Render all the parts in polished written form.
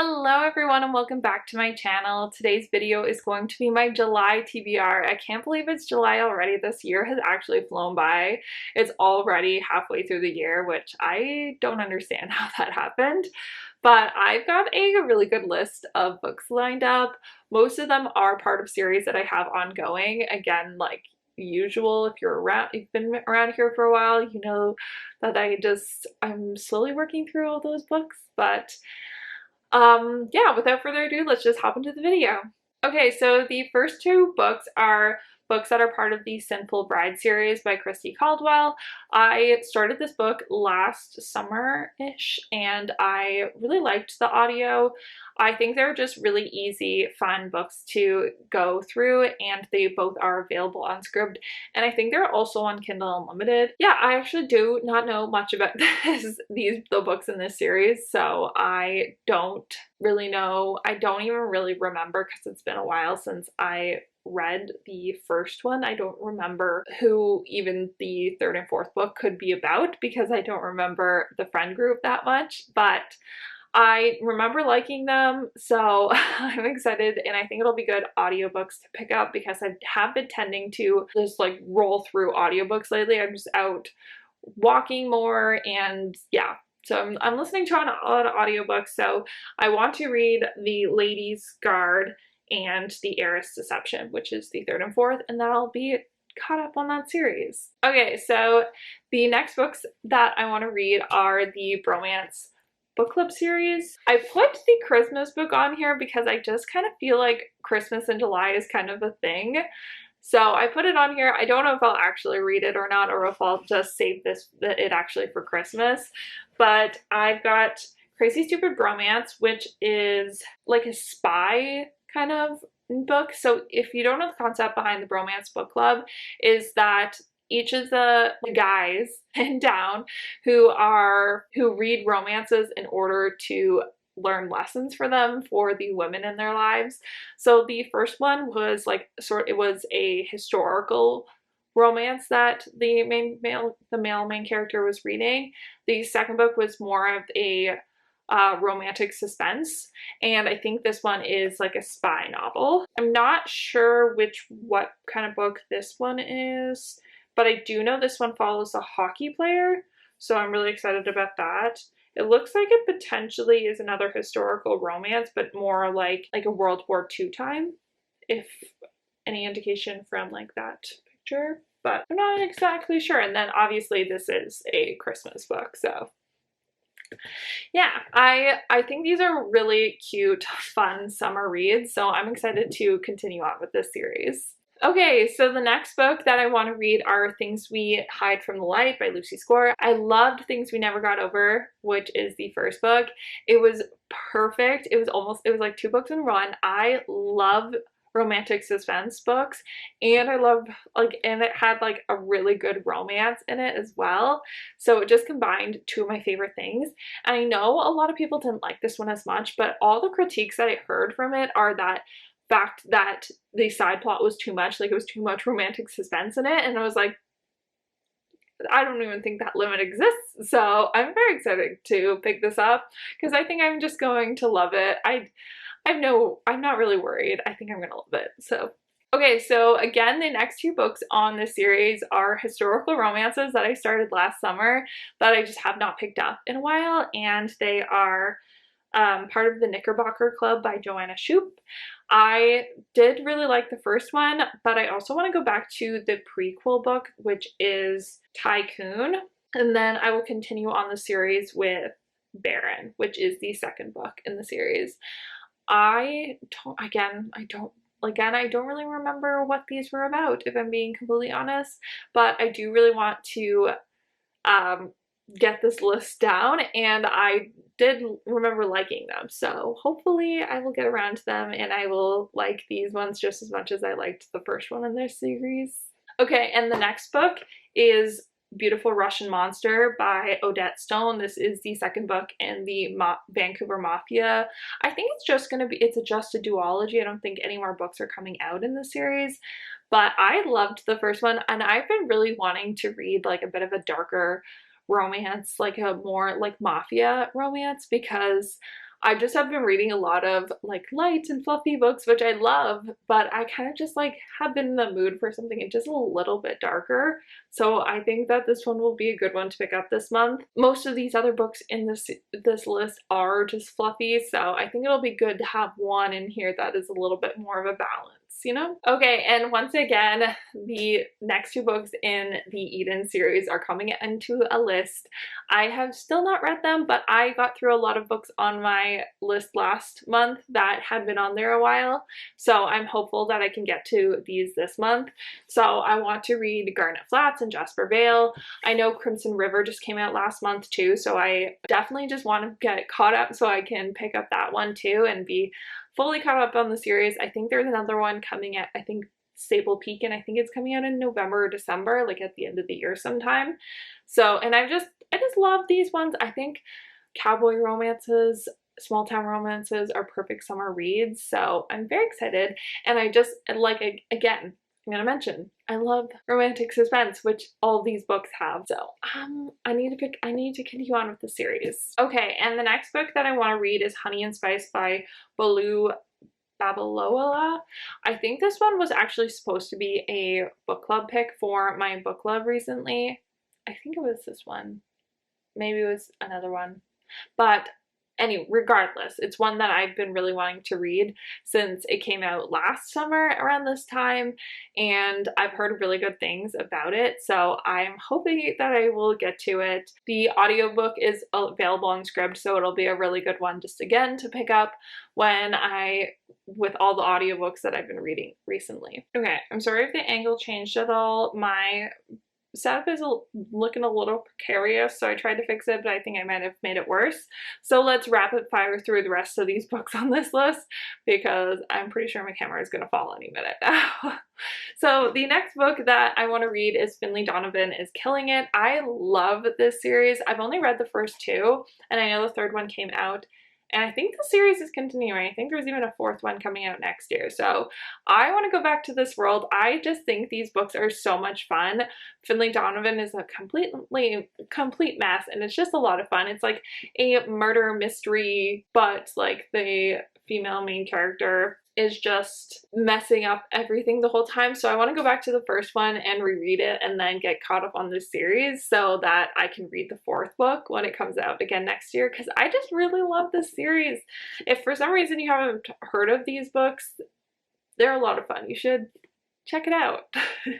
Hello everyone and welcome back to my channel. Today's video is going to be my July TBR. I can't believe it's July already. This year has actually flown by. It's already halfway through the year, which I don't understand how that happened. But I've got a really good list of books lined up. Most of them are part of series that I have ongoing. Again, like usual, if you've been around here for a while, you know that I'm slowly working through all those books, but yeah, without further ado, let's just hop into the video. Okay, so the first two books are books that are part of the Sinful Bride series by Christy Caldwell. I started this book last summer-ish and I really liked the audio. I think they're just really easy, fun books to go through, and they both are available on Scribd, and I think they're also on Kindle Unlimited. Yeah, I actually do not know much about the books in this series, so I don't really know. I don't even really remember because it's been a while since I read the first one. I don't remember who even the third and fourth book could be about because I don't remember the friend group that much, but I remember liking them, so I'm excited, and I think it'll be good audiobooks to pick up because I have been tending to just like roll through audiobooks lately. I'm just out walking more, and yeah, so I'm listening to a lot of audiobooks. So I want to read The Lady's Guard and The Heiress Deception, which is the third and fourth, and then I'll be caught up on that series. Okay, so the next books that I want to read are the Bromance book club series. I put the Christmas book on here because I just kind of feel like Christmas in July is kind of a thing. So I put it on here. I don't know if I'll actually read it or not, or if I'll just save it actually for Christmas. But I've got Crazy Stupid Bromance, which is like a spy kind of book. So if you don't know the concept behind the Bromance book club, is that each of the guys in town who read romances in order to learn lessons for them for the women in their lives. So the first one was like it was a historical romance that the male main character was reading. The second book was more of a romantic suspense, and I think this one is like a spy novel. I'm not sure what kind of book this one is, but I do know this one follows a hockey player, so I'm really excited about that. It looks like it potentially is another historical romance, but more like a World War II time, if any indication from like that picture, but I'm not exactly sure. And then obviously this is a Christmas book, so yeah, I think these are really cute, fun summer reads, so I'm excited to continue on with this series. Okay, so the next book that I want to read are Things We Hide from the Light by Lucy Score. I loved Things We Never Got Over, which is the first book. It was perfect. It was like two books in one. I love romantic suspense books, and I love and it had like a really good romance in it as well. So it just combined two of my favorite things. And I know a lot of people didn't like this one as much, but all the critiques that I heard from it are that fact that the side plot was too much, like it was too much romantic suspense in it, and I was like, I don't even think that limit exists. So I'm very excited to pick this up because I think I'm just going to love it. I'm not really worried. I think I'm gonna love it. So okay, so again, the next two books on this series are historical romances that I started last summer that I just have not picked up in a while, and they are part of the Knickerbocker Club by Joanna Shupe. I did really like the first one, but I also want to go back to the prequel book, which is Tycoon, and then I will continue on the series with Baron, which is the second book in the series. I don't really remember what these were about, if I'm being completely honest, but I do really want to get this list down, and I did remember liking them, so hopefully I will get around to them and I will like these ones just as much as I liked the first one in their series. Okay, and the next book is Beautiful Russian Monster by Odette Stone. This is the second book in the Vancouver Mafia. I think it's just a duology. I don't think any more books are coming out in the series, but I loved the first one, and I've been really wanting to read like a bit of a darker romance, like a more like mafia romance, because I just have been reading a lot of like light and fluffy books, which I love, but I kind of just like have been in the mood for something just a little bit darker. So I think that this one will be a good one to pick up this month. Most of these other books in this list are just fluffy, so I think it'll be good to have one in here that is a little bit more of a balance, you know? Okay, and once again, the next two books in the Eden series are coming into a list. I have still not read them, but I got through a lot of books on my list last month that had been on there a while, so I'm hopeful that I can get to these this month. So I want to read Garnet Flats and Jasper Vale. I know Crimson River just came out last month too, so I definitely just want to get caught up so I can pick up that one too and be fully caught up on the series. I think there's another one coming at, I think, Sable Peak, and I think it's coming out in November or December, like at the end of the year sometime. So, and I just love these ones. I think cowboy romances, small town romances are perfect summer reads, so I'm very excited. And I just, like, again, I'm gonna mention, I love romantic suspense, which all these books have. So I need to continue on with the series. Okay, and the next book that I want to read is Honey and Spice by Bolu Babalola. I think this one was actually supposed to be a book club pick for my book club recently. I think it was this one. Maybe it was another one. But anyway, regardless, it's one that I've been really wanting to read since it came out last summer around this time, and I've heard really good things about it, so I'm hoping that I will get to it. The audiobook is available on Scribd, so it'll be a really good one just again to pick up with all the audiobooks that I've been reading recently. Okay, I'm sorry if the angle changed at all. My setup is looking a little precarious, so I tried to fix it, but I think I might have made it worse. So let's rapid fire through the rest of these books on this list, because I'm pretty sure my camera is going to fall any minute now. So the next book that I want to read is Finley Donovan is Killing It. I love this series. I've only read the first two, and I know the third one came out. And I think the series is continuing. I think there's even a fourth one coming out next year. So I want to go back to this world. I just think these books are so much fun. Finley Donovan is a complete mess, and it's just a lot of fun. It's like a murder mystery, but like the female main character is just messing up everything the whole time. So I want to go back to the first one and reread it and then get caught up on this series so that I can read the fourth book when it comes out again next year, because I just really love this series. If for some reason you haven't heard of these books, they're a lot of fun. You should check it out.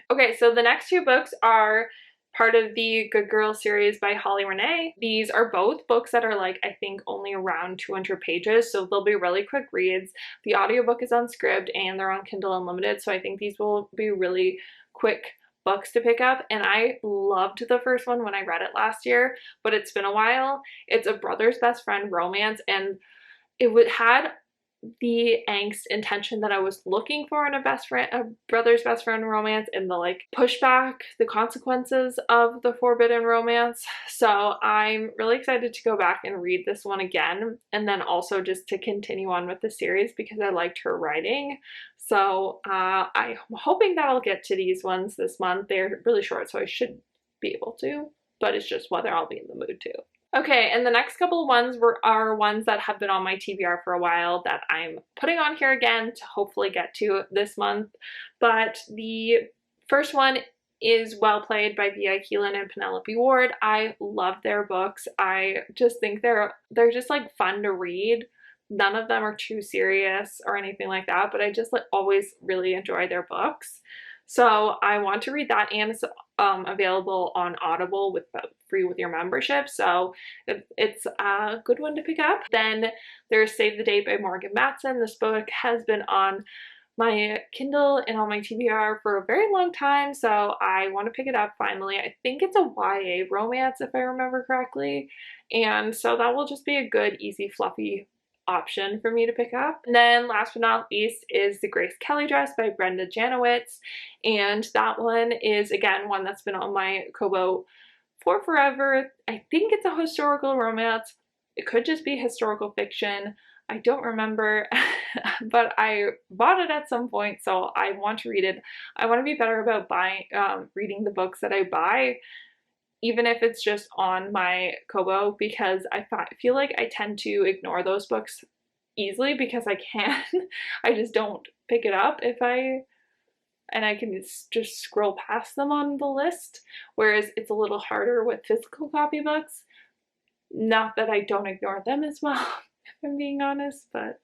Okay, so the next two books are part of the Good Girl series by Holly Renee. These are both books that are like, I think, only around 200 pages, so they'll be really quick reads. The audiobook is on Scribd and they're on Kindle Unlimited, so I think these will be really quick books to pick up. And I loved the first one when I read it last year, but it's been a while. It's a brother's best friend romance, and it had the angst and tension that I was looking for in a brother's best friend romance, and the like pushback, the consequences of the forbidden romance. So I'm really excited to go back and read this one again, and then also just to continue on with the series because I liked her writing. So I'm hoping that I'll get to these ones this month. They're really short, so I should be able to, but it's just whether I'll be in the mood to. Okay, and the next couple of ones are ones that have been on my TBR for a while that I'm putting on here again to hopefully get to this month. But the first one is Well Played by V.I. Keelan and Penelope Ward. I love their books. I just think they're just like fun to read. None of them are too serious or anything like that, but I just like always really enjoy their books. So I want to read that, and it's available on Audible with free with your membership, so it's a good one to pick up. Then there's Save the Date by Morgan Matson. This book has been on my Kindle and on my TBR for a very long time, so I want to pick it up finally. I think it's a YA romance if I remember correctly, and so that will just be a good, easy, fluffy option for me to pick up. And then last but not least is The Grace Kelly Dress by Brenda Janowitz, and that one is again one that's been on my Kobo for forever. I think it's a historical romance. It could just be historical fiction. I don't remember, but I bought it at some point, so I want to read it. I want to be better about reading the books that I buy even if it's just on my Kobo, because I feel like I tend to ignore those books easily because I can. I just don't pick it up and I can just scroll past them on the list, whereas it's a little harder with physical copybooks. Not that I don't ignore them as well, if I'm being honest, but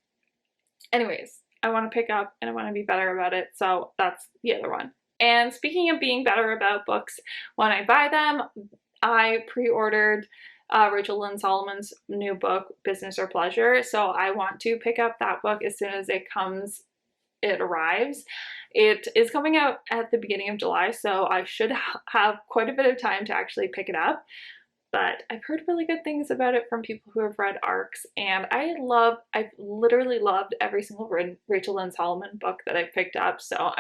anyways, I want to pick up and I want to be better about it, so that's the other one. And speaking of being better about books when I buy them, I pre-ordered Rachel Lynn Solomon's new book, Business or Pleasure, so I want to pick up that book as soon as it arrives. It is coming out at the beginning of July, so I should have quite a bit of time to actually pick it up. But I've heard really good things about it from people who have read ARCs, and I've literally loved every single Rachel Lynn Solomon book that I've picked up, so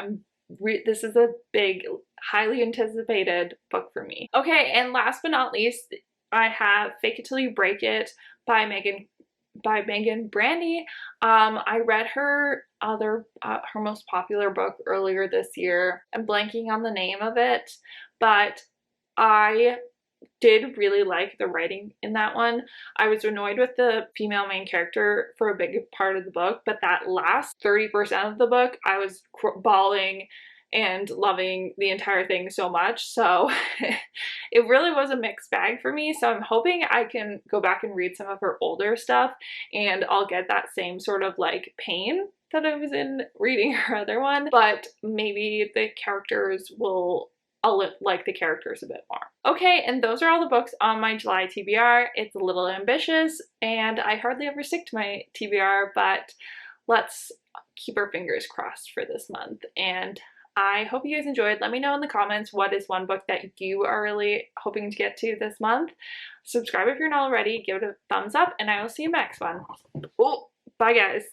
this is a big, highly anticipated book for me. Okay, and last but not least, I have Fake It Till You Break It by MEAGAN BRANDY. I read her most popular book earlier this year. I'm blanking on the name of it, but I did really like the writing in that one. I was annoyed with the female main character for a big part of the book, but that last 30% of the book, I was bawling and loving the entire thing so much. So it really was a mixed bag for me. So I'm hoping I can go back and read some of her older stuff and I'll get that same sort of like pain that I was in reading her other one, but maybe the characters I'll like the characters a bit more. Okay, and those are all the books on my July TBR. It's a little ambitious, and I hardly ever stick to my TBR, but let's keep our fingers crossed for this month. And I hope you guys enjoyed. Let me know in the comments what is one book that you are really hoping to get to this month. Subscribe if you're not already, give it a thumbs up, and I will see you next one. Oh, bye guys.